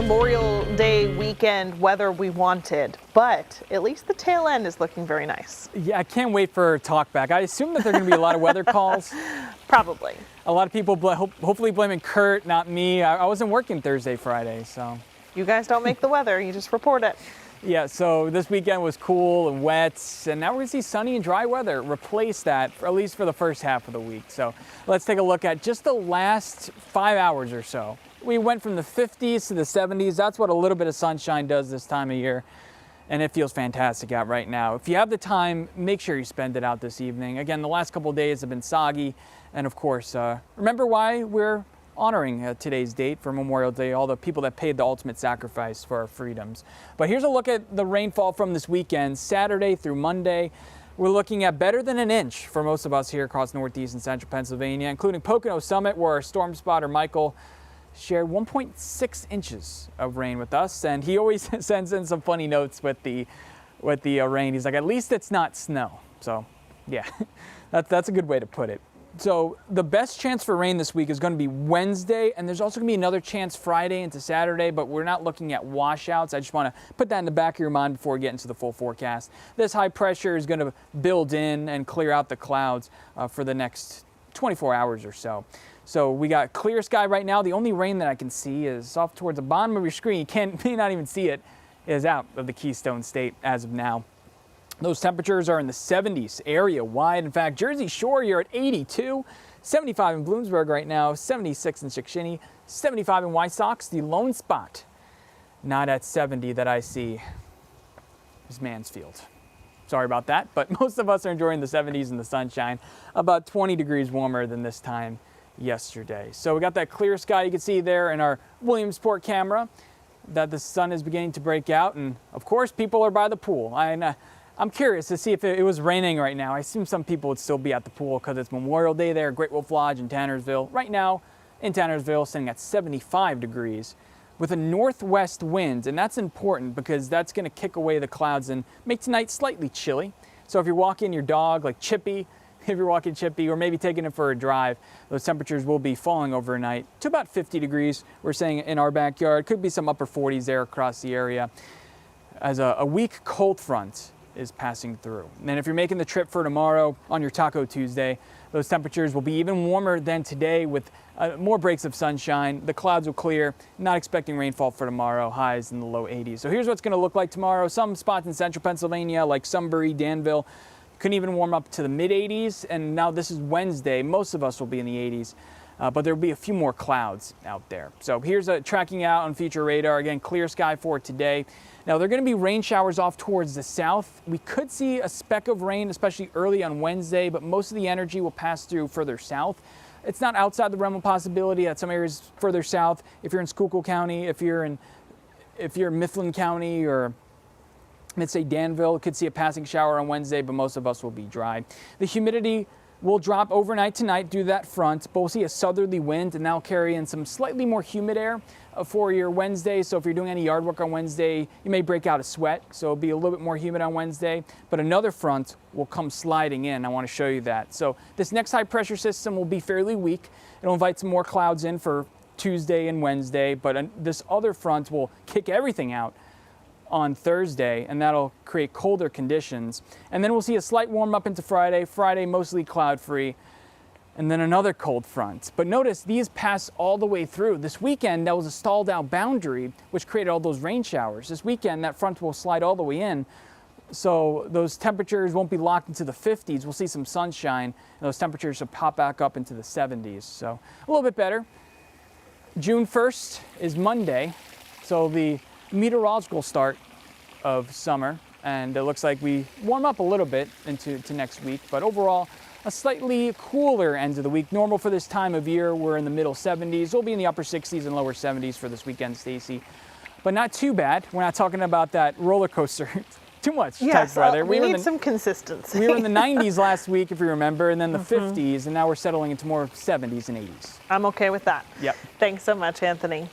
Memorial Day weekend weather we wanted, but at least the tail end is looking very nice. Yeah, I can't wait for talkback. I assume that there are going to be a lot of weather calls. Probably. A lot of people hopefully blaming Kurt, not me. I wasn't working Thursday, Friday, so. You guys don't make the weather, you just report it. Yeah, so this weekend was cool and wet, and now we're going to see sunny and dry weather replace that, at least for the first half of the week. So let's take a look at just the last 5 hours or so. We went from the 50s to the 70s. That's what a little bit of sunshine does this time of year, and it feels fantastic out right now. If you have the time, make sure you spend it out this evening. Again, the last couple of days have been soggy, and of course, remember why we're honoring today's date for Memorial Day, all the people that paid the ultimate sacrifice for our freedoms. But here's a look at the rainfall from this weekend, Saturday through Monday. We're looking at better than an inch for most of us here across northeast and central Pennsylvania, including Pocono Summit, where our storm spotter Michael shared 1.6 inches of rain with us, and he always sends in some funny notes with the rain. He's like, at least it's not snow. So yeah, that's a good way to put it. So the best chance for rain this week is going to be Wednesday, and there's also going to be another chance Friday into Saturday, but we're not looking at washouts. I just want to put that in the back of your mind before we get into the full forecast. This high pressure is going to build in and clear out the clouds for the next 24 hours or so. So we got clear sky right now. The only rain that I can see is off towards the bottom of your screen. You may not even see it, is out of the Keystone State as of now. Those temperatures are in the 70s area wide. In fact, Jersey Shore, you're at 82, 75 in Bloomsburg right now, 76 in Chickasha, 75 in White Sox. The lone spot not at 70 that I see is Mansfield. Sorry about that, but most of us are enjoying the 70s and the sunshine, about 20 degrees warmer than this time yesterday. So we got that clear sky. You can see there in our Williamsport camera that the sun is beginning to break out, and of course people are by the pool. I'm curious to see if it was raining right now. I assume some people would still be at the pool because it's Memorial Day there at Great Wolf Lodge in Tannersville. Right now in Tannersville, sitting at 75 degrees with a northwest wind, and that's important because that's going to kick away the clouds and make tonight slightly chilly. So if you're walking your dog like Chippy, if you're walking Chippy, or maybe taking it for a drive, those temperatures will be falling overnight to about 50 degrees. We're saying in our backyard, could be some upper 40s there across the area as a weak cold front is passing through. And then if you're making the trip for tomorrow on your Taco Tuesday, those temperatures will be even warmer than today with more breaks of sunshine. The clouds will clear. Not expecting rainfall for tomorrow, highs in the low 80s. So here's what's going to look like tomorrow. Some spots in central Pennsylvania like Sunbury, Danville, couldn't even warm up to the mid 80s. And now this is Wednesday. Most of us will be in the 80s. But there will be a few more clouds out there. So here's a tracking out on future radar. Again, clear sky for today. Now, there are going to be rain showers off towards the south. We could see a speck of rain, especially early on Wednesday, but most of the energy will pass through further south. It's not outside the realm of possibility at some areas further south. If you're in Schuylkill County, if you're in Mifflin County, or let's say Danville, could see a passing shower on Wednesday, but most of us will be dry. The humidity will drop overnight tonight due to that front, but we'll see a southerly wind, and that'll carry in some slightly more humid air for your Wednesday. So if you're doing any yard work on Wednesday, you may break out a sweat, so it'll be a little bit more humid on Wednesday. But another front will come sliding in. I want to show you that. So this next high pressure system will be fairly weak. It'll invite some more clouds in for Tuesday and Wednesday, but this other front will kick everything out on Thursday, and that'll create colder conditions. And then we'll see a slight warm up into Friday. Friday mostly cloud free, and then another cold front. But notice these pass all the way through. This weekend, that was a stalled out boundary, which created all those rain showers. This weekend, that front will slide all the way in. So those temperatures won't be locked into the 50s. We'll see some sunshine, and those temperatures will pop back up into the 70s. So a little bit better. June 1st is Monday, so the meteorological start of summer, and it looks like we warm up a little bit into next week, but overall a slightly cooler end of the week. Normal for this time of year, we're in the middle 70s. We'll be in the upper 60s and lower 70s for this weekend, Stacy, but not too bad. We're not talking about that roller coaster too much type weather. We need some consistency. We were in the 90s last week, if you remember, and then the 50s, and now we're settling into more 70s and 80s. I'm okay with that. Yep. Thanks so much, Anthony.